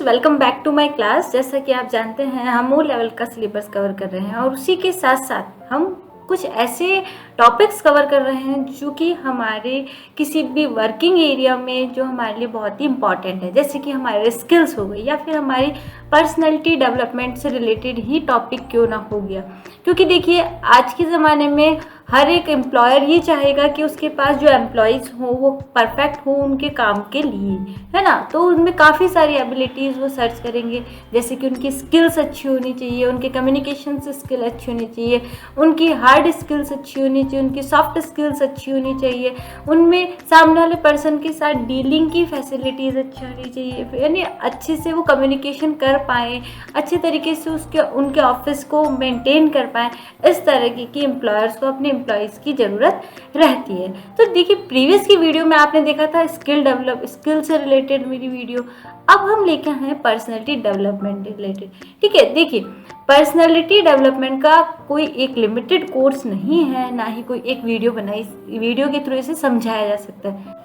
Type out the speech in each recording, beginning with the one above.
Welcome back to my class. जैसा कि आप जानते हैं हम वो लेवल का सिलेबस कवर कर रहे हैं और उसी के साथ साथ हम कुछ ऐसे टॉपिक्स कवर कर रहे हैं जो कि हमारे किसी भी वर्किंग एरिया में जो हमारे लिए बहुत ही इम्पॉर्टेंट है, जैसे कि हमारे स्किल्स हो गई या फिर हमारी पर्सनैलिटी डेवलपमेंट से रिलेटेड ही टॉपिक क्यों ना हो गया। क्योंकि देखिए आज के ज़माने में हर एक एम्प्लॉयर ये चाहेगा कि उसके पास जो एम्प्लॉयज़ हो वो परफेक्ट हो उनके काम के लिए, है ना। तो उनमें काफ़ी सारी एबिलिटीज़ वो सर्च करेंगे, जैसे कि उनकी स्किल्स अच्छी होनी चाहिए, उनके कम्युनिकेशन स्किल अच्छी होनी चाहिए, उनकी हार्ड स्किल्स अच्छी होनी चाहिए, उनकी सॉफ्ट स्किल्स अच्छी होनी चाहिए, उनमें सामने वाले पर्सन के साथ डीलिंग की फैसिलिटीज़ अच्छी होनी चाहिए, यानी अच्छे से वो कम्युनिकेशन कर पाएँ, अच्छे तरीके से उनके ऑफिस को मेंटेन कर पाएँ। इस तरह की एम्प्लॉयर्स को अपने एम्प्लॉयज़ की ज़रूरत रहती है। तो देखिए प्रीवियस की वीडियो में आपने देखा था स्किल से रिलेटेड मेरी वीडियो। अब हम लेके आए हैं पर्सनैलिटी डेवलपमेंट रिलेटेड। ठीक है, देखिए पर्सनैलिटी डेवलपमेंट का कोई एक लिमिटेड कोर्स नहीं है, ना ही कोई एक वीडियो के थ्रू इसे समझाया जा सकता है।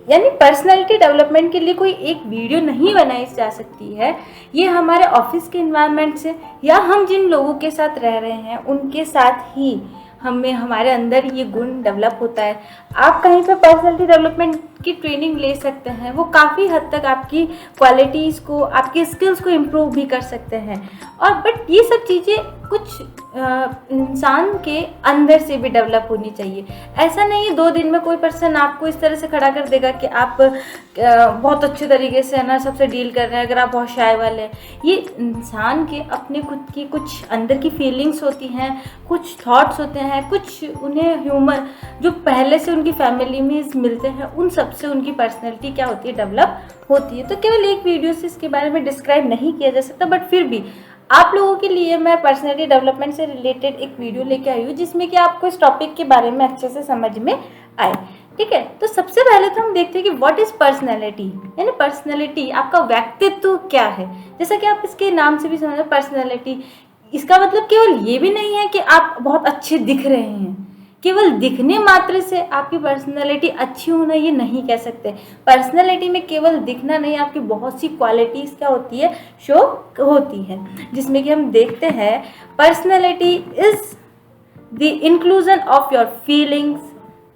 यानी पर्सनैलिटी डेवलपमेंट के लिए कोई एक वीडियो नहीं बनाई जा सकती है। ये हमारे ऑफिस के इन्वायरमेंट से या हम जिन लोगों के साथ रह रहे हैं उनके साथ ही हमारे अंदर ये गुण डेवलप होता है। आप कहीं पे पर्सनैलिटी डेवलपमेंट की ट्रेनिंग ले सकते हैं, वो काफ़ी हद तक आपकी क्वालिटीज़ को, आपके स्किल्स को इम्प्रूव भी कर सकते हैं। और बट ये सब चीज़ें कुछ इंसान के अंदर से भी डेवलप होनी चाहिए। ऐसा नहीं है 2 दिन में कोई पर्सन आपको इस तरह से खड़ा कर देगा कि आप बहुत अच्छे तरीके से ना सबसे डील कर रहे हैं अगर आप बहुत शाय वाले हैं। ये इंसान के अपने खुद की कुछ अंदर की फीलिंग्स होती हैं, कुछ थॉट्स होते हैं, कुछ उन्हें ह्यूमर जो पहले से उनकी फैमिली में मिलते हैं, उन सब से उनकी पर्सनैलिटी क्या होती है, डेवलप होती है। तो केवल एक वीडियो से इसके बारे में डिस्क्राइब नहीं किया जा सकता, बट फिर भी आप लोगों के लिए मैं पर्सनैलिटी डेवलपमेंट से रिलेटेड एक वीडियो लेके आई हूँ जिसमें कि आपको इस टॉपिक के बारे में अच्छे से समझ में आए। ठीक है, तो सबसे पहले तो हम देखते हैं कि व्हाट इज पर्सनैलिटी। यानी पर्सनैलिटी आपका व्यक्तित्व क्या है। जैसा कि आप इसके नाम से भी समझ, पर्सनैलिटी इसका मतलब केवल ये भी नहीं है कि आप बहुत अच्छे दिख रहे हैं, केवल दिखने मात्र से आपकी पर्सनैलिटी अच्छी होना ये नहीं कह सकते। पर्सनैलिटी में केवल दिखना नहीं, आपकी बहुत सी क्वालिटीज़ क्या होती है, शो होती है, जिसमें कि हम देखते हैं personality is the inclusion of your feelings,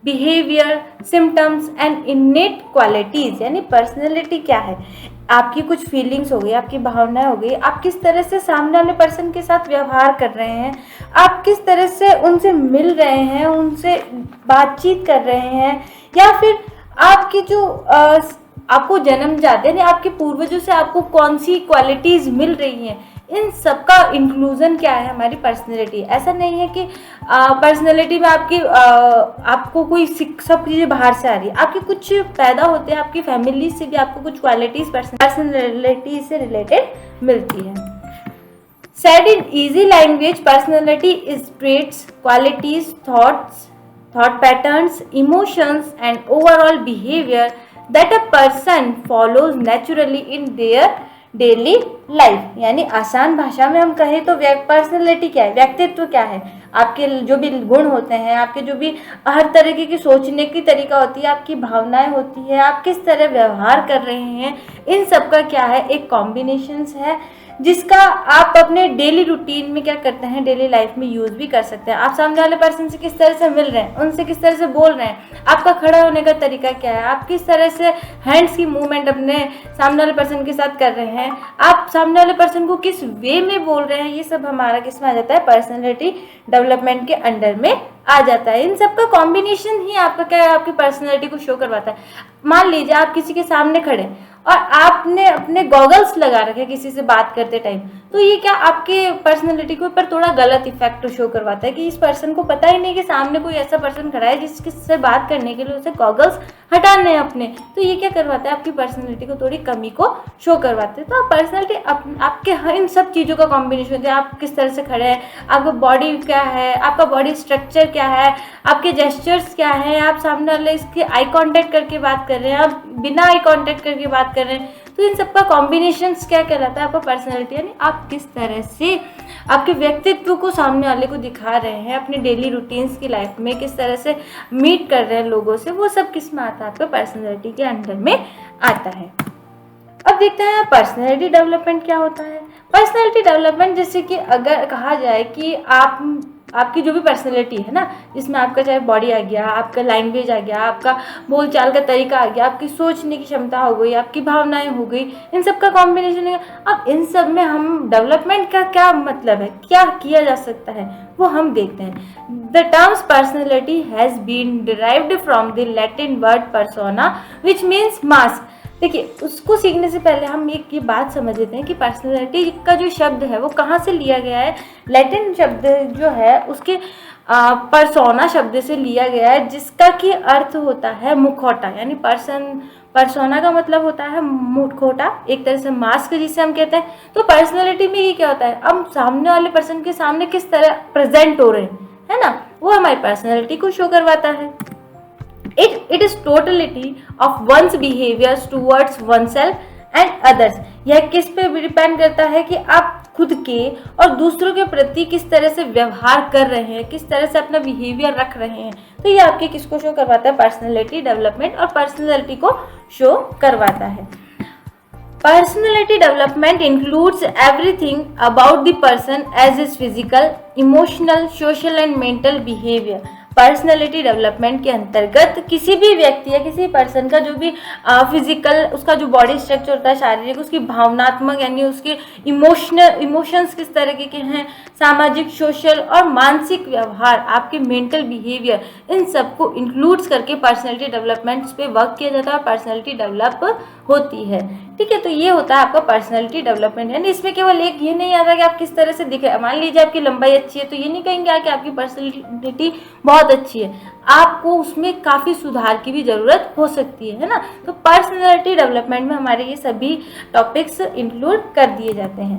behaviour, symptoms and इनेट qualities. यानी पर्सनैलिटी क्या है, आपकी कुछ फीलिंग्स हो गई, आपकी भावनाएं हो गई, आप किस तरह से सामने वाले पर्सन के साथ व्यवहार कर रहे हैं, आप किस तरह से उनसे मिल रहे हैं, उनसे बातचीत कर रहे हैं, या फिर आपकी जो आपको जन्म जाते हैं, आपके पूर्वजों से आपको कौन सी क्वालिटीज़ मिल रही हैं, इन सब का इंक्लूजन क्या है हमारी पर्सनैलिटी। ऐसा नहीं है कि पर्सनैलिटी में आपको कोई सब चीज़ें बाहर से आ रही है, आपके कुछ पैदा होते हैं, आपकी फैमिली से भी आपको कुछ क्वालिटीज़ पर्सनैलिटी से रिलेटेड मिलती है। Said in easy language, personality is traits, qualities, thought patterns, emotions and overall behaviour that a person follows naturally in their daily life. यानी आसान भाषा में हम कहें तो पर्सनैलिटी क्या है, व्यक्तित्व क्या है, आपके जो भी गुण होते हैं, आपके जो भी हर तरीके की सोचने की तरीका होती है, आपकी भावनाएं होती है, आप किस तरह व्यवहार कर रहे हैं, इन सब का क्या है, एक कॉम्बिनेशंस है जिसका आप अपने डेली रूटीन में क्या करते हैं, डेली लाइफ में यूज़ भी कर सकते हैं। आप सामने वाले पर्सन से किस तरह से मिल रहे हैं, उनसे किस तरह से बोल रहे हैं, आपका खड़ा होने का तरीका क्या है, आप किस तरह से हैंड्स की मूवमेंट अपने सामने वाले पर्सन के साथ कर रहे हैं, आप सामने वाले पर्सन को किस वे में बोल रहे हैं, ये सब हमारा किस में आ जाता है, पर्सनैलिटी डेवलपमेंट के अंडर में आ जाता है। इन सब का कॉम्बिनेशन ही आपका क्या है, आपकी पर्सनैलिटी को शो करवाता है। मान लीजिए आप किसी के सामने खड़े और आपने अपने गॉगल्स लगा रखे किसी से बात करते टाइम, तो ये क्या आपके पर्सनैलिटी के ऊपर थोड़ा गलत इफेक्ट शो करवाता है कि इस पर्सन को पता ही नहीं कि सामने कोई ऐसा पर्सन खड़ा है जिससे बात करने के लिए उसे गॉगल्स हटाने हैं अपने। तो ये क्या करवाता है, आपकी पर्सनैलिटी को थोड़ी कमी को शो करवाते हैं। तो आप पर्सनैलिटी आपके इन सब चीज़ों का कॉम्बिनेशन है, आप किस तरह से खड़े हैं, आपका बॉडी क्या है, आपका बॉडी स्ट्रक्चर क्या है, आपके जेस्चर्स क्या है, आप सामने वाले इसके आई कांटेक्ट करके बात कर रहे हैं, आप बिना आई कांटेक्ट करके बात कर रहे हैं, तो इन सब का कॉम्बिनेशंस क्या कहलाता है, आपका पर्सनैलिटी। यानी आप किस तरह से आपके व्यक्तित्व को सामने वाले को दिखा रहे हैं, अपने डेली रूटीन्स की लाइफ में किस तरह से मीट कर रहे हैं लोगों से, वो सब किस में आता है, आपका पर्सनैलिटी के अंडर में आता है। अब देखते हैं पर्सनैलिटी डेवलपमेंट क्या होता है। पर्सनैलिटी डेवलपमेंट जैसे कि अगर कहा जाए कि आपकी जो भी पर्सनैलिटी है ना, जिसमें आपका चाहे बॉडी आ गया, आपका लैंग्वेज आ गया, आपका बोलचाल का तरीका आ गया, आपकी सोचने की क्षमता हो गई, आपकी भावनाएं हो गई, इन सब का कॉम्बिनेशन है। अब इन सब में हम डेवलपमेंट का क्या मतलब है, क्या किया जा सकता है, वो हम देखते हैं। The terms personality has been derived from the Latin word persona which means mask. देखिए, उसको सीखने से पहले हम एक ये बात समझ लेते हैं कि पर्सनैलिटी का जो शब्द है वो कहाँ से लिया गया है। लैटिन शब्द जो है उसके परसोना शब्द से लिया गया है, जिसका कि अर्थ होता है मुखौटा, यानी परसोना का मतलब होता है मुखौटा, एक तरह से मास्क जिसे हम कहते हैं। तो पर्सनैलिटी में ये क्या होता है, हम सामने वाले पर्सन के सामने किस तरह प्रेजेंट हो रहे हैं, है ना, वो हमारी पर्सनैलिटी को शो करवाता है। It is totality of one's behaviors towards oneself and others। यह किस पे डिपेंड करता है कि आप खुद के और दूसरों के प्रति किस तरह से व्यवहार कर रहे हैं, किस तरह से अपना बिहेवियर रख रहे हैं। तो ये आपके किसको शो करवाता है, पर्सनैलिटी डेवलपमेंट, और पर्सनैलिटी को शो करवाता है। Personality development includes everything about the person as his physical, emotional, social and mental behavior। Personality development के अंतर्गत किसी भी व्यक्ति या किसी पर्सन का जो भी फिजिकल, उसका जो बॉडी स्ट्रक्चर होता है, शारीरिक, उसकी भावनात्मक यानी उसके इमोशंस किस तरीके के हैं, सामाजिक, सोशल और मानसिक व्यवहार, आपके मेंटल बिहेवियर, इन सबको इंक्लूड्स करके पर्सनैलिटी डेवलपमेंट पे वर्क किया जाता है, पर्सनैलिटी डेवलप होती है। ठीक है, तो ये होता है आपका पर्सनैलिटी डेवलपमेंट। यानी इसमें केवल एक ये नहीं आता कि आप किस तरह से दिखे, मान लीजिए आपकी लंबाई अच्छी है तो ये नहीं कहेंगे कि आपकी पर्सनैलिटी बहुत अच्छी है, आपको उसमें काफ़ी सुधार की भी ज़रूरत हो सकती है ना। तो पर्सनैलिटी डेवलपमेंट में हमारे ये सभी टॉपिक्स इंक्लूड कर दिए जाते हैं।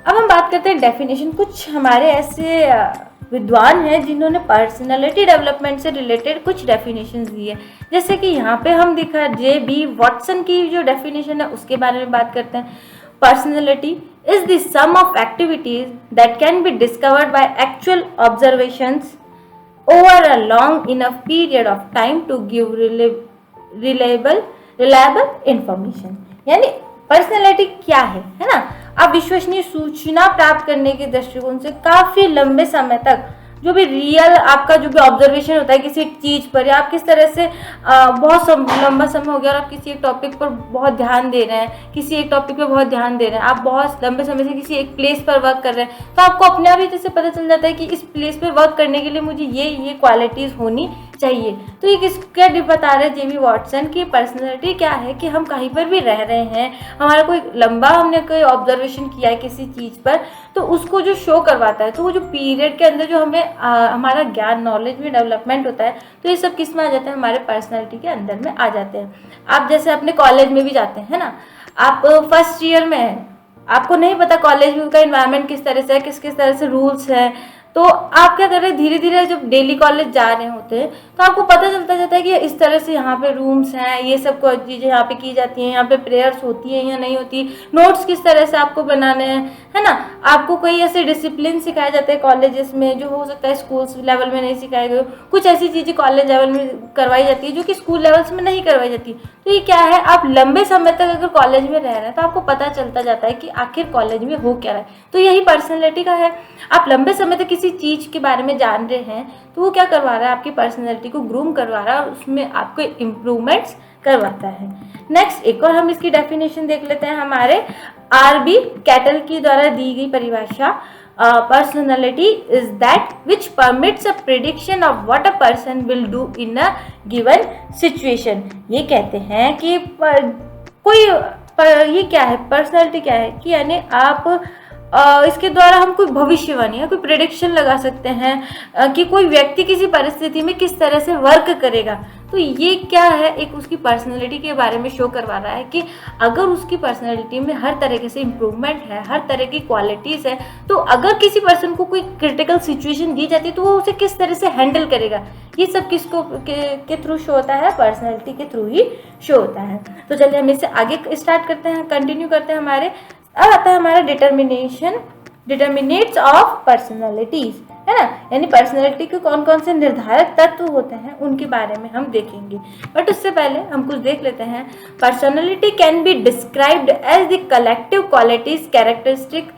अब हम बात करते हैं डेफिनेशन। कुछ हमारे ऐसे विद्वान हैं जिन्होंने पर्सनैलिटी डेवलपमेंट से रिलेटेड कुछ डेफिनेशन दी है, जैसे कि यहाँ पे हम दिखा J.B. वॉटसन की जो डेफिनेशन है उसके बारे में बात करते हैं। Personality is the sum of activities that can be discovered by actual observations over a long enough period of time to give reliable information। यानी पर्सनैलिटी क्या है ना, आप विश्वसनीय सूचना प्राप्त करने के दृष्टिकोण से काफी लंबे समय तक जो भी रियल आपका जो भी ऑब्जर्वेशन होता है किसी चीज पर, या आप किस तरह से बहुत लंबा समय हो गया और आप किसी एक टॉपिक पर बहुत ध्यान दे रहे हैं, किसी एक टॉपिक पे बहुत ध्यान दे रहे हैं, आप बहुत लंबे समय से किसी एक प्लेस पर वर्क कर रहे हैं, तो आपको अपने आप ही जैसे पता चल जाता है कि इस प्लेस पे वर्क करने के लिए मुझे ये क्वालिटीज होनी चाहिए। तो ये किसका बता रहे हैं, J.B. वॉटसन की पर्सनैलिटी क्या है कि हम कहीं पर भी रह रहे हैं, हमारा कोई लंबा हमने कोई ऑब्जर्वेशन किया है किसी चीज़ पर, तो उसको जो शो करवाता है, तो वो जो पीरियड के अंदर जो हमें हमारा ज्ञान, नॉलेज में डेवलपमेंट होता है, तो ये सब किस में आ जाता है, हमारे पर्सनैलिटी के अंदर में आ जाते हैं। आप जैसे अपने कॉलेज में भी जाते हैं ना, आप फर्स्ट ईयर में हैं, आपको नहीं पता कॉलेज का इन्वायरमेंट किस तरह से है, किस किस तरह से रूल्स हैं, तो आप क्या कर रहे हैं, धीरे धीरे जब डेली कॉलेज जा रहे होते हैं तो आपको पता चलता जाता है कि इस तरह से यहाँ पे रूम्स हैं, ये सब चीज़ें यहाँ पे की जाती हैं, यहाँ पे प्रेयर्स होती हैं या नहीं होती, नोट्स किस तरह से आपको बनाने हैं, है ना। आपको कोई ऐसे डिसिप्लिन सिखाए जाते हैं कॉलेजेस में जो हो सकता है स्कूल्स लेवल में नहीं सिखाए गए, कुछ ऐसी चीज़ें कॉलेज लेवल में करवाई जाती है जो कि स्कूल लेवल्स में नहीं करवाई जाती। तो ये क्या है, आप लंबे समय तक अगर कॉलेज में रह रहे हैं तो आपको पता चलता जाता है कि आखिर कॉलेज में हो क्या रहा है। तो यही पर्सनैलिटी का है, आप लंबे समय तक किसी चीज़ के बारे में जान रहे हैं तो वो क्या करवा रहा है, आपकी पर्सनैलिटी को ग्रूम करवा रहा है और उसमें आपको इम्प्रूवमेंट्स करवाता है। नेक्स्ट एक और हम इसकी डेफिनेशन देख लेते हैं, हमारे R.B. कैटल की द्वारा दी गई परिभाषा। Personality is that which permits a prediction of what a person will do in a given situation. ये कहते हैं कि ये क्या है, पर्सनैलिटी क्या है कि यानी आप इसके द्वारा हम कोई भविष्यवाणी या कोई प्रेडिक्शन लगा सकते हैं कि कोई व्यक्ति किसी परिस्थिति में किस तरह से वर्क करेगा। तो ये क्या है, एक उसकी पर्सनैलिटी के बारे में शो करवा रहा है कि अगर उसकी पर्सनैलिटी में हर तरीके से इम्प्रूवमेंट है, हर तरह की क्वालिटीज़ है, तो अगर किसी पर्सन को कोई क्रिटिकल सिचुएशन दी जाती है तो वो उसे किस तरह से हैंडल करेगा। ये सब किसको के थ्रू शो होता है, पर्सनैलिटी के थ्रू ही शो होता है। तो चलिए हम इससे आगे स्टार्ट करते हैं, कंटिन्यू करते हैं। अब आता है हमारा डिटर्मिनेट्स ऑफ पर्सनैलिटीज, है ना। यानी पर्सनैलिटी के कौन कौन से निर्धारक तत्व होते हैं उनके बारे में हम देखेंगे। बट उससे पहले हम कुछ देख लेते हैं। Personality can be described as the collective qualities, characteristic,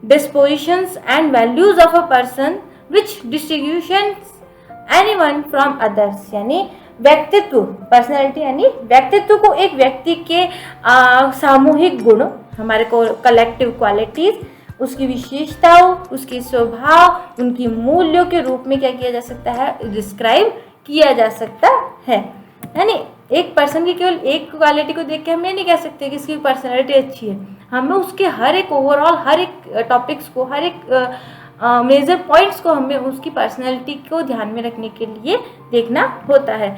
dispositions and values of a person which distinguishes anyone from others। यानी व्यक्तित्व, पर्सनैलिटी यानी व्यक्तित्व को एक व्यक्ति के सामूहिक गुणों, हमारे को कलेक्टिव क्वालिटीज, उसकी विशेषताओं, उसके स्वभाव, उनकी मूल्यों के रूप में क्या किया जा सकता है, डिस्क्राइब किया जा सकता है। यानी एक पर्सन की केवल एक क्वालिटी को देख के हम ये नहीं कह सकते कि इसकी पर्सनैलिटी अच्छी है। हमें उसके हर एक ओवरऑल, हर एक टॉपिक्स को, हर एक मेजर पॉइंट्स को हमें उसकी पर्सनैलिटी को ध्यान में रखने के लिए देखना होता है।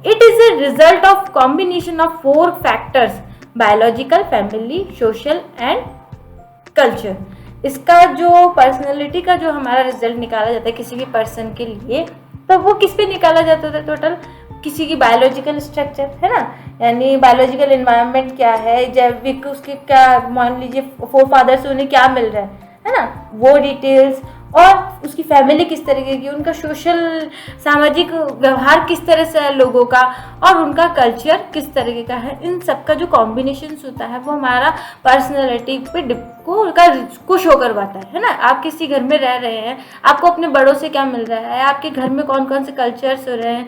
It is a result of combination of 4 factors, biological, family, social and culture. इसका जो पर्सनैलिटी का जो हमारा रिजल्ट निकाला जाता है किसी भी पर्सन के लिए, तो वो किस पे निकाला जाता है टोटल, किसी की बायोलॉजिकल स्ट्रक्चर, है ना, यानी बायोलॉजिकल एनवायरनमेंट क्या है, जैविक उसके क्या, मान लीजिए फोरफादर से उन्हें क्या मिल रहा है ना, वो डिटेल्स, और उसकी फैमिली किस तरीके की, उनका सोशल सामाजिक व्यवहार किस तरह से है लोगों का, और उनका कल्चर किस तरीके का है। इन सब का जो कॉम्बिनेशन होता है वो हमारा पर्सनैलिटी पे को शो करवाता है ना। आप किसी घर में रह रहे हैं, आपको अपने बड़ों से क्या मिल रहा है, आपके घर में कौन कौन से कल्चर्स हो रहे हैं,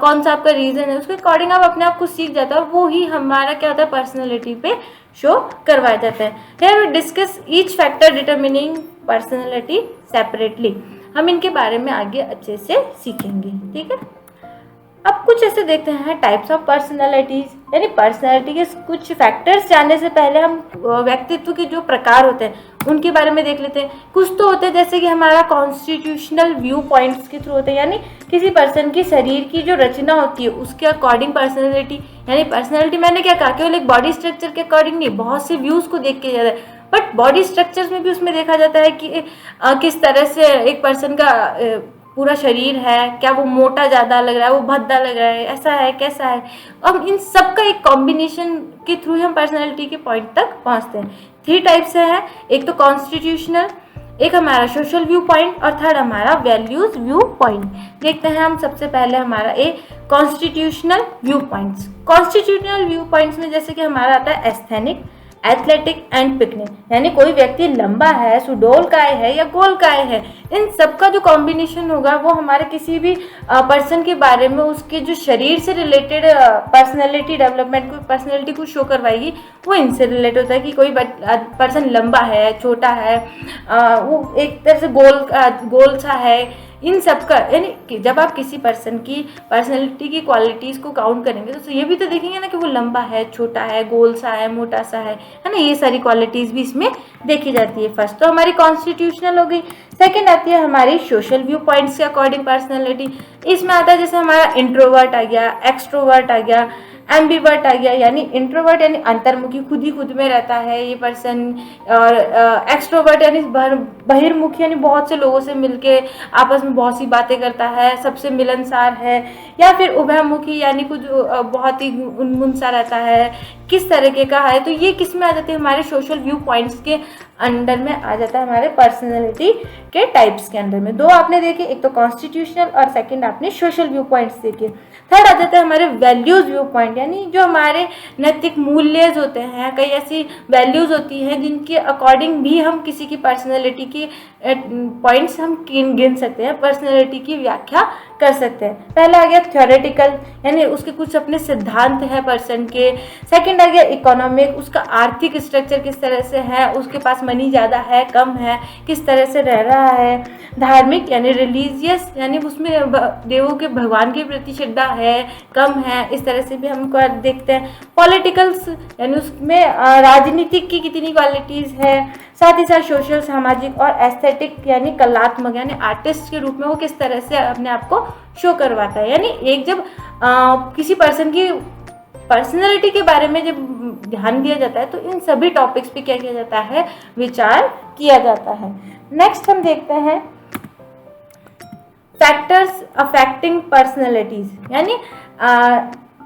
कौन सा आपका रीजन है, उसके अकॉर्डिंग आप अपने आप को सीख जाता है, और वो ही हमारा क्या होता है, पर्सनैलिटी पे शो करवाया जाता है। Here we discuss each factor determining personality separately. हम इनके बारे में आगे अच्छे से सीखेंगे, ठीक है। अब कुछ ऐसे देखते हैं टाइप्स ऑफ पर्सनैलिटीज, यानी पर्सनैलिटी के कुछ फैक्टर्स जानने से पहले हम व्यक्तित्व के जो प्रकार होते हैं उनके बारे में देख लेते हैं। कुछ तो होते हैं जैसे कि हमारा कॉन्स्टिट्यूशनल व्यू पॉइंट्स के थ्रू होते हैं, यानी किसी पर्सन की शरीर की जो रचना होती है उसके अकॉर्डिंग पर्सनैलिटी, यानी पर्सनैलिटी मैंने क्या कहा, केवल एक बॉडी स्ट्रक्चर के अकॉर्डिंग नहीं, बहुत से व्यूज को देख के जाता है। बट बॉडी स्ट्रक्चर्स में भी उसमें देखा जाता है कि किस तरह से एक पर्सन का पूरा शरीर है, क्या वो मोटा ज़्यादा लग रहा है, वो भद्दा लग रहा है, ऐसा है, कैसा है। अब इन सब का एक कॉम्बिनेशन के थ्रू हम पर्सनैलिटी के पॉइंट तक पहुंचते हैं। 3 टाइप से है, एक तो कॉन्स्टिट्यूशनल, एक हमारा सोशल व्यू पॉइंट, और थर्ड हमारा वैल्यूज व्यू पॉइंट। देखते हैं हम सबसे पहले हमारा constitutional view points. Constitutional view points में जैसे कि हमारा आता है एस्थेनिक, एथलेटिक एंड पिकनिक, यानी कोई व्यक्ति लंबा है, सुडोलकाय है या गोलकाय है, इन सब का जो कॉम्बिनेशन होगा वो हमारे किसी भी पर्सन के बारे में उसके जो शरीर से रिलेटेड पर्सनैलिटी डेवलपमेंट को, पर्सनैलिटी को शो करवाएगी। वो इनसे रिलेट होता है कि कोई पर्सन लंबा है, छोटा है, वो एक तरह से गोल सा है। इन सब का यानी कि जब आप किसी पर्सन की पर्सनैलिटी की क्वालिटीज़ को काउंट करेंगे तो ये भी तो देखेंगे ना कि वो लंबा है, छोटा है, गोल सा है, मोटा सा है ना, ये सारी क्वालिटीज़ भी इसमें देखी जाती है। फर्स्ट तो हमारी कॉन्स्टिट्यूशनल हो गई। सेकंड आती है हमारी सोशल व्यू पॉइंट्स के अकॉर्डिंग पर्सनैलिटी। इसमें आता है जैसे हमारा इंट्रोवर्ट आ गया, एक्सट्रोवर्ट आ गया, एम्बीवर्ट आ गया, यानी इंट्रोवर्ट यानी अंतर्मुखी, खुद ही खुद में रहता है ये पर्सन, और एक्सट्रोवर्ट यानी बहिर्मुखी, यानी बहुत से लोगों से मिलके आपस में बहुत सी बातें करता है, सबसे मिलनसार है। या फिर उभयमुखी यानी कुछ बहुत ही उन्मुन सा रहता है, किस तरीके का है। तो ये किस में आ जाते हैं, हमारे सोशल व्यू पॉइंट्स के अंडर में आ जाता है, हमारे पर्सनैलिटी के टाइप्स के अंदर में। 2 आपने देखे, एक तो कॉन्स्टिट्यूशनल और सेकंड आपने सोशल व्यू पॉइंट्स देखे। थर्ड आ जाता है हमारे वैल्यूज व्यू पॉइंट, यानी जो हमारे नैतिक मूल्य होते हैं, कई ऐसी वैल्यूज होती हैं जिनके अकॉर्डिंग भी हम किसी की पर्सनैलिटी की पॉइंट्स हम गिन सकते हैं, पर्सनैलिटी की व्याख्या कर सकते हैं। पहला आ गया थ्योरेटिकल, यानी उसके कुछ अपने सिद्धांत है पर्सन के। सेकंड आ गया इकोनॉमिक, उसका आर्थिक स्ट्रक्चर किस तरह से है, उसके पास मनी ज़्यादा है, कम है, किस तरह से रह रहा है। धार्मिक यानी रिलीजियस, यानी उसमें देवों के, भगवान के प्रति श्रद्धा है, कम है, इस तरह से भी हम देखते हैं। पॉलिटिकल्स यानी उसमें राजनीतिक की कितनी क्वालिटीज़ है। साथ ही साथ सोशल, सामाजिक, और एस्थेटिक यानी कलात्मक, यानी आर्टिस्ट के रूप में वो किस तरह से अपने आप को शो करवाता है। यानी एक जब किसी पर्सन की पर्सनैलिटी के बारे में जब ध्यान दिया जाता है तो इन सभी टॉपिक्स पे क्या किया जाता है, विचार किया जाता है। नेक्स्ट हम देखते हैं फैक्टर्स अफेक्टिंग पर्सनैलिटीज, यानी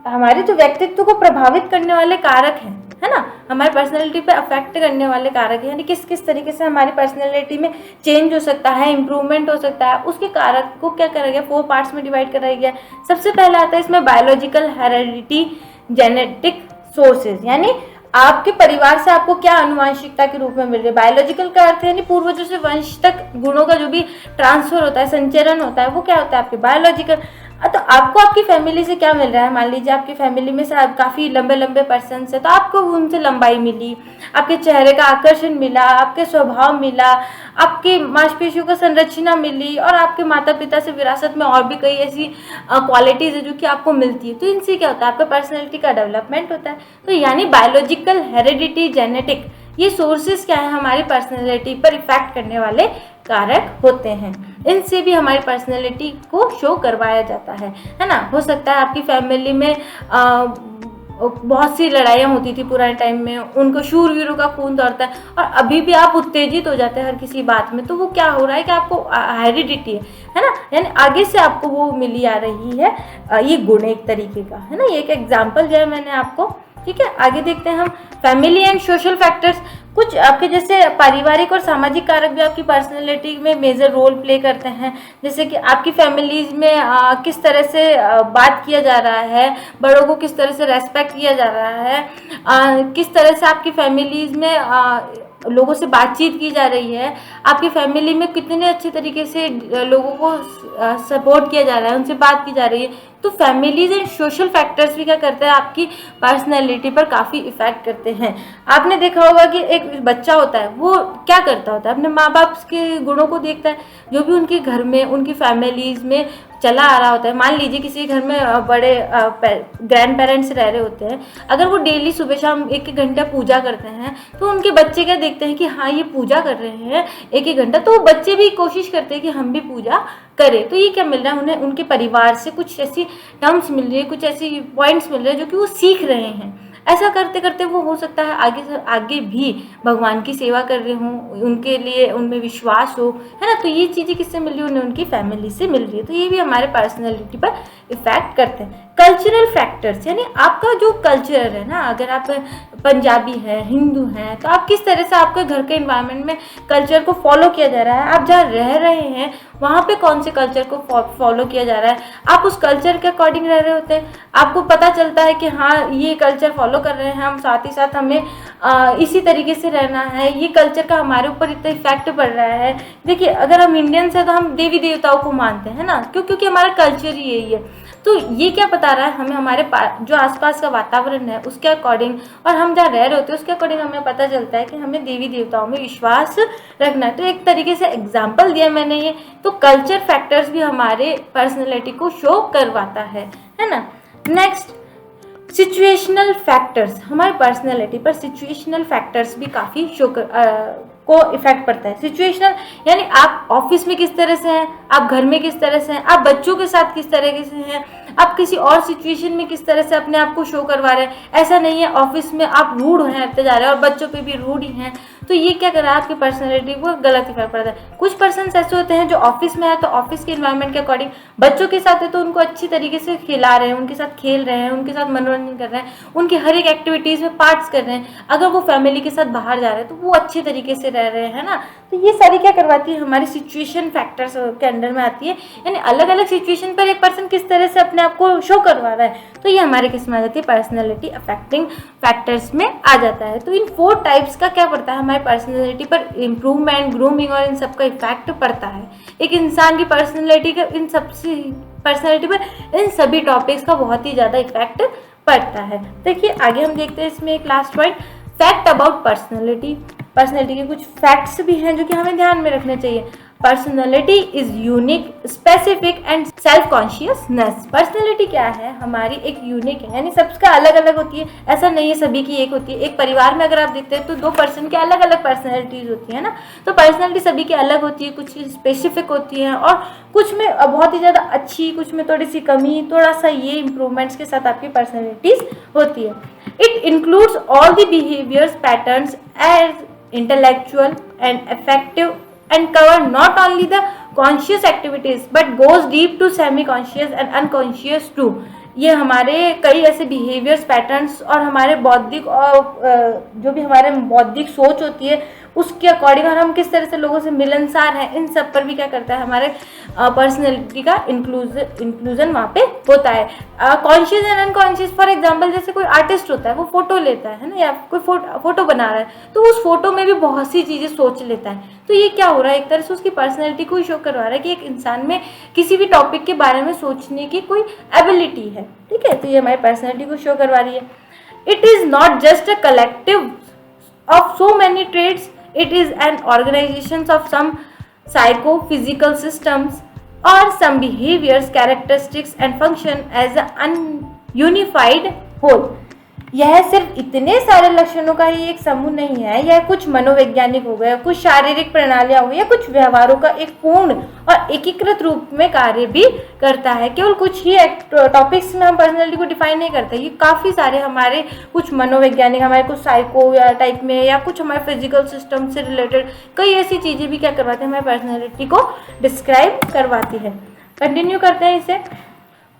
हमारे जो व्यक्तित्व को प्रभावित करने वाले कारक हैं है ना, हमारी पर्सनैलिटी पे अफेक्ट करने वाले कारक है, यानी किस किस तरीके से हमारी पर्सनैलिटी में चेंज हो सकता है, इंप्रूवमेंट हो सकता है, उसके कारक को क्या करा गया, 4 पार्ट्स में डिवाइड करा गया। सबसे पहला आता है इसमें बायोलॉजिकल हेरेडिटी जेनेटिक सोर्सेज, यानी आपके परिवार से आपको क्या आनुवंशिकता के रूप में मिल रही है। बायोलॉजिकल का अर्थ है यानी पूर्वजों से वंश तक गुणों का जो भी ट्रांसफर होता है, संचरण होता है, वो क्या होता है आपके बायोलॉजिकल। तो आपको आपकी फैमिली से क्या मिल रहा है, मान लीजिए आपकी फैमिली में से काफ़ी लंबे लंबे पर्सन है, तो आपको उनसे लंबाई मिली, आपके चेहरे का आकर्षण मिला, आपके स्वभाव मिला, आपकी मांसपेशियों का संरचना मिली, और आपके माता पिता से विरासत में और भी कई ऐसी क्वालिटीज़ है जो कि आपको मिलती है। तो इनसे क्या होता है, आपका पर्सनैलिटी का डेवलपमेंट होता है। तो यानी बायोलॉजिकल, हेरिडिटी, जेनेटिक, ये सोर्सेज क्या है, हमारी पर्सनैलिटी पर इफेक्ट करने वाले कारक होते हैं। इनसे भी हमारी पर्सनैलिटी को शो करवाया जाता है ना। हो सकता है आपकी फैमिली में बहुत सी लड़ाइयाँ होती थी पुराने टाइम में, उनको शूरवीरों का खून दौड़ता है, और अभी भी आप उत्तेजित हो जाते हैं हर किसी बात में, तो वो क्या हो रहा है कि आपको हेरिडिटी है ना, यानी आगे से आपको वो मिली आ रही है ये गुण एक तरीके का, है ना। ये एक एग्जाम्पल जो है मैंने आपको, ठीक है। आगे देखते हैं हम फैमिली एंड सोशल फैक्टर्स। कुछ आपके जैसे पारिवारिक और सामाजिक कारक भी आपकी पर्सनैलिटी में मेजर रोल प्ले करते हैं, जैसे कि आपकी फैमिलीज में किस तरह से बात किया जा रहा है, बड़ों को किस तरह से रेस्पेक्ट किया जा रहा है, किस तरह से आपकी फैमिलीज में लोगों से बातचीत की जा रही है, आपकी फैमिली में कितने अच्छे तरीके से लोगों को सपोर्ट किया जा रहा है, उनसे बात की जा रही है। तो फैमिलीज एंड सोशल फैक्टर्स भी क्या करते हैं, आपकी पर्सनैलिटी पर काफ़ी इफेक्ट करते हैं। आपने देखा होगा कि एक बच्चा होता है वो क्या करता होता है, अपने माँ बाप के गुणों को देखता है, जो भी उनके घर में, उनकी फैमिलीज में चला आ रहा होता है। मान लीजिए किसी घर में बड़े ग्रैंड पेरेंट्स रह रहे होते हैं, अगर वो डेली सुबह शाम 1-1 घंटा पूजा करते हैं, तो उनके बच्चे क्या देखते हैं कि हाँ ये पूजा कर रहे हैं 1-1 घंटा, तो बच्चे भी कोशिश करते हैं कि हम भी पूजा करें। तो ये क्या मिल रहा है उन्हें, उनके परिवार से कुछ ऐसी टर्म्स मिल रही है, कुछ ऐसी पॉइंट्स मिल रहे हैं जो कि वो सीख रहे हैं। ऐसा करते करते वो हो सकता है आगे भी भगवान की सेवा कर रहे हों, उनके लिए उनमें विश्वास हो, है ना। तो ये चीज़ें किससे मिल रही है, उन्हें उनकी फैमिली से मिल रही है। तो ये भी हमारे पर्सनैलिटी पर इफेक्ट करते हैं। कल्चरल फैक्टर्स, यानी आपका जो कल्चर है ना, अगर आप पंजाबी है, हिंदू हैं, तो आप किस तरह से आपके घर के इन्वायरमेंट में कल्चर को फॉलो किया जा रहा है, आप जहाँ रह रहे हैं वहाँ पे कौन से कल्चर को फॉलो किया जा रहा है, आप उस कल्चर के अकॉर्डिंग रह रहे होते हैं, आपको पता चलता है कि हाँ ये कल्चर फॉलो कर रहे हैं हम, साथ ही साथ हमें इसी तरीके से रहना है, ये कल्चर का हमारे ऊपर इतना इफेक्ट पड़ रहा है। देखिए अगर हम इंडियंस हैं तो हम देवी देवताओं को मानते हैं ना, क्योंकि हमारा कल्चर ही यही है। तो ये क्या बता रहा है हमें, हमारे जो आसपास का वातावरण है उसके अकॉर्डिंग, और हम जहाँ रह रहे होते हैं उसके अकॉर्डिंग हमें पता चलता है कि हमें देवी देवताओं में विश्वास रखना है। तो एक तरीके से एग्जाम्पल दिया मैंने ये। तो कल्चर फैक्टर्स भी हमारे पर्सनैलिटी को शो करवाता है ना। Next, situational factors. हमारे पर्सनैलिटी पर सिचुएशनल फैक्टर्स भी काफ़ी को इफेक्ट पड़ता है। सिचुएशनल यानी आप ऑफिस में किस तरह से हैं, आप घर में किस तरह से हैं, आप बच्चों के साथ किस तरह से हैं, आप किसी और सिचुएशन में किस तरह से अपने आप को शो करवा रहे हैं। ऐसा नहीं है ऑफिस में आप रूड होते जा रहे हैं और बच्चों पे भी रूड ही हैं, तो ये क्या कर रहा है आपकी पर्सनैलिटी को गलत इफेक्ट पड़ता है। कुछ पर्सन ऐसे होते हैं जो ऑफिस में है तो ऑफिस के एनवायरनमेंट के अकॉर्डिंग, बच्चों के साथ है तो उनको अच्छी तरीके से खिला रहे हैं, उनके साथ खेल रहे हैं, उनके साथ मनोरंजन कर रहे हैं, उनकी हर एक एक्टिविटीज़ में पार्ट्स कर रहे हैं। अगर वो फैमिली के साथ बाहर जा रहे हैं तो वो अच्छे तरीके से रह रहे हैं ना। तो ये सारी क्या करवाती है, हमारी सिचुएशन फैक्टर्स के अंडर में आती है, यानी अलग अलग सिचुएशन पर एक पर्सन किस तरह से अपने आप को शो करवा रहा है, तो ये हमारे किस में आ जाती है, पर्सनैलिटी अफेक्टिंग फैक्टर्स में आ जाता है। तो इन 4 टाइप्स का क्या पड़ता है, हमारी पर्सनैलिटी पर इम्प्रूवमेंट, ग्रूमिंग और इन सब का इफेक्ट पड़ता है। एक इंसान की पर्सनैलिटी का इन सबसे पर्सनैलिटी पर इन सभी टॉपिक्स का बहुत ही ज़्यादा इफेक्ट पड़ता है। देखिए आगे हम देखते हैं इसमें एक last point, fact about personality. Personality के कुछ फैक्ट्स भी हैं जो कि हमें ध्यान में रखने चाहिए। Personality is unique, specific and self consciousness. Personality क्या है, हमारी एक यूनिक है, यानी सबका अलग अलग होती है, ऐसा नहीं है सभी की एक होती है। एक परिवार में अगर आप देखते हैं तो 2 पर्सन की अलग अलग पर्सनैलिटीज होती है ना। तो पर्सनैलिटी सभी की अलग होती है, कुछ स्पेसिफिक होती है और कुछ में बहुत ही ज़्यादा अच्छी, कुछ में थोड़ी सी कमी, थोड़ा सा ये इम्प्रूवमेंट्स के साथ आपकी पर्सनैलिटीज होती है। It includes all the behaviours patterns as intellectual and effective and cover not only the conscious activities but goes deep to semi-conscious and unconscious too. ये हमारे कई ऐसे बिहेवियर्स पैटर्न्स और हमारे बौद्धिक और जो भी हमारे बौद्धिक सोच होती है उसके अकॉर्डिंग, और हम किस तरह से लोगों से मिलनसार हैं, इन सब पर भी क्या करता है हमारे पर्सनैलिटी का इंक्लूजन वहाँ पे होता है। Conscious and unconscious, for example जैसे कोई आर्टिस्ट होता है, वो फोटो लेता है ना, या कोई फोटो बना रहा है, तो उस फोटो में भी बहुत सी चीज़ें सोच लेता है। तो ये क्या हो रहा है, एक तरह से उसकी पर्सनैलिटी को ही शो करवा रहा है कि एक इंसान में किसी भी टॉपिक के बारे में सोचने की कोई एबिलिटी है, ठीक है। तो ये हमारी पर्सनैलिटी को शो करवा रही है। It is not just a collective of so many traits, it is an organization of some psychophysical systems or some behaviors, characteristics and function as an unified whole। यह सिर्फ इतने सारे लक्षणों का ही एक समूह नहीं है, यह कुछ मनोवैज्ञानिक हो गए, कुछ शारीरिक प्रणालियां हो गई, या कुछ व्यवहारों का एक पूर्ण और एकीकृत रूप में कार्य भी करता है। केवल कुछ ही टॉपिक्स में हम पर्सनैलिटी को डिफाइन नहीं करते, ये काफ़ी सारे हमारे कुछ मनोवैज्ञानिक, हमारे कुछ साइको या टाइप में, या कुछ हमारे फिजिकल सिस्टम से रिलेटेड कई ऐसी चीज़ें भी क्या करवाते हैं, हमारी पर्सनैलिटी को डिस्क्राइब करवाती है। कंटिन्यू करते हैं इसे।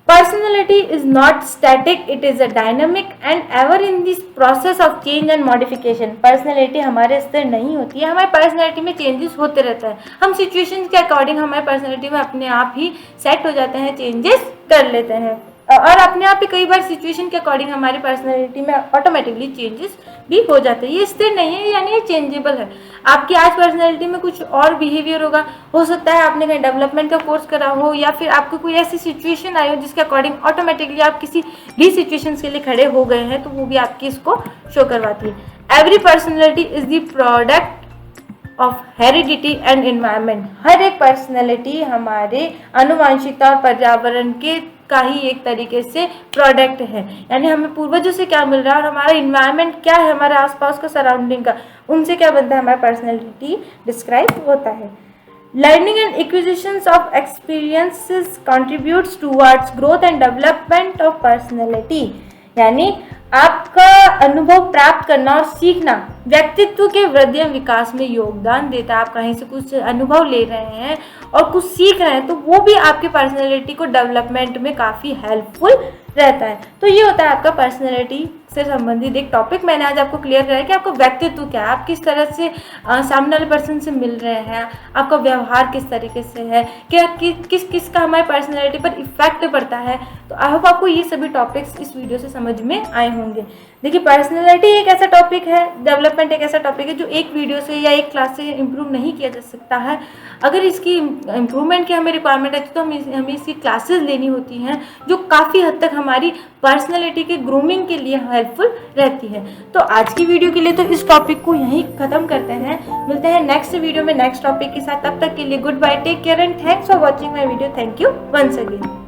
Personality is not static, it is a dynamic and ever in this process of change and modification। Personality हमारे स्थिर नहीं होती है, हमारी पर्सनैलिटी में चेंजेस होते रहता है। हम सिचुएशंस के अकॉर्डिंग हमारी पर्सनैलिटी में अपने आप ही सेट हो जाते हैं, चेंजेस कर लेते हैं, और अपने आप ही कई बार सिचुएशन के अकॉर्डिंग हमारी पर्सनैलिटी में ऑटोमेटिकली चेंजेस भी हो जाते हैं। ये स्थिर नहीं है, यानी ये चेंजेबल है। आपकी आज पर्सनैलिटी में कुछ और बिहेवियर होगा, हो सकता है आपने कहीं डेवलपमेंट का कोर्स करा हो, या फिर आपको कोई ऐसी सिचुएशन आई हो जिसके अकॉर्डिंग ऑटोमेटिकली आप किसी भी सिचुएशन के लिए खड़े हो गए हैं, तो वो भी आपकी इसको शो करवाती है। Every personality is the product of heredity and environment. हर एक पर्सनैलिटी हमारे आनुवंशिकता और पर्यावरण के का ही एक तरीके से प्रोडक्ट है, यानी हमें पूर्वजों से क्या मिल रहा है और हमारा इन्वायरमेंट क्या है, हमारे आसपास का सराउंडिंग का, उनसे क्या बनता है, हमारा पर्सनैलिटी डिस्क्राइब होता है। Learning and acquisitions of experiences contributes towards growth and development of personality, यानी आपका अनुभव प्राप्त करना और सीखना व्यक्तित्व के वृद्धि एवं विकास में योगदान देता है। आप कहीं से कुछ अनुभव ले रहे हैं और कुछ सीख रहे हैं, तो वो भी आपके पर्सनैलिटी को डेवलपमेंट में काफ़ी हेल्पफुल रहता है। तो ये होता है आपका पर्सनैलिटी से संबंधित एक टॉपिक। मैंने आज आपको क्लियर कराया कि आपका व्यक्तित्व क्या है, आप किस तरह से सामने वाले पर्सन से मिल रहे हैं, आपका व्यवहार किस तरीके से है, क्या किस किस का हमारी पर्सनैलिटी पर इफेक्ट पड़ता है। तो आई होप आपको ये सभी टॉपिक्स इस वीडियो से समझ में आए होंगे। देखिए, पर्सनैलिटी एक ऐसा टॉपिक है, डेवलपमेंट एक ऐसा टॉपिक है जो एक वीडियो से या एक क्लास से इम्प्रूव नहीं किया जा सकता है। अगर इसकी इम्प्रूवमेंट की हमें रिक्वायरमेंट है तो हमें इसकी क्लासेस लेनी होती हैं, जो काफ़ी हद तक हमारी पर्सनैलिटी के ग्रूमिंग के लिए हेल्पफुल रहती है। तो आज की वीडियो के लिए तो इस टॉपिक को यहीं ख़त्म करते हैं। मिलते हैं नेक्स्ट वीडियो में नेक्स्ट टॉपिक के साथ। तब तक के लिए goodbye, take care and thanks for watching my video. Thank you once again.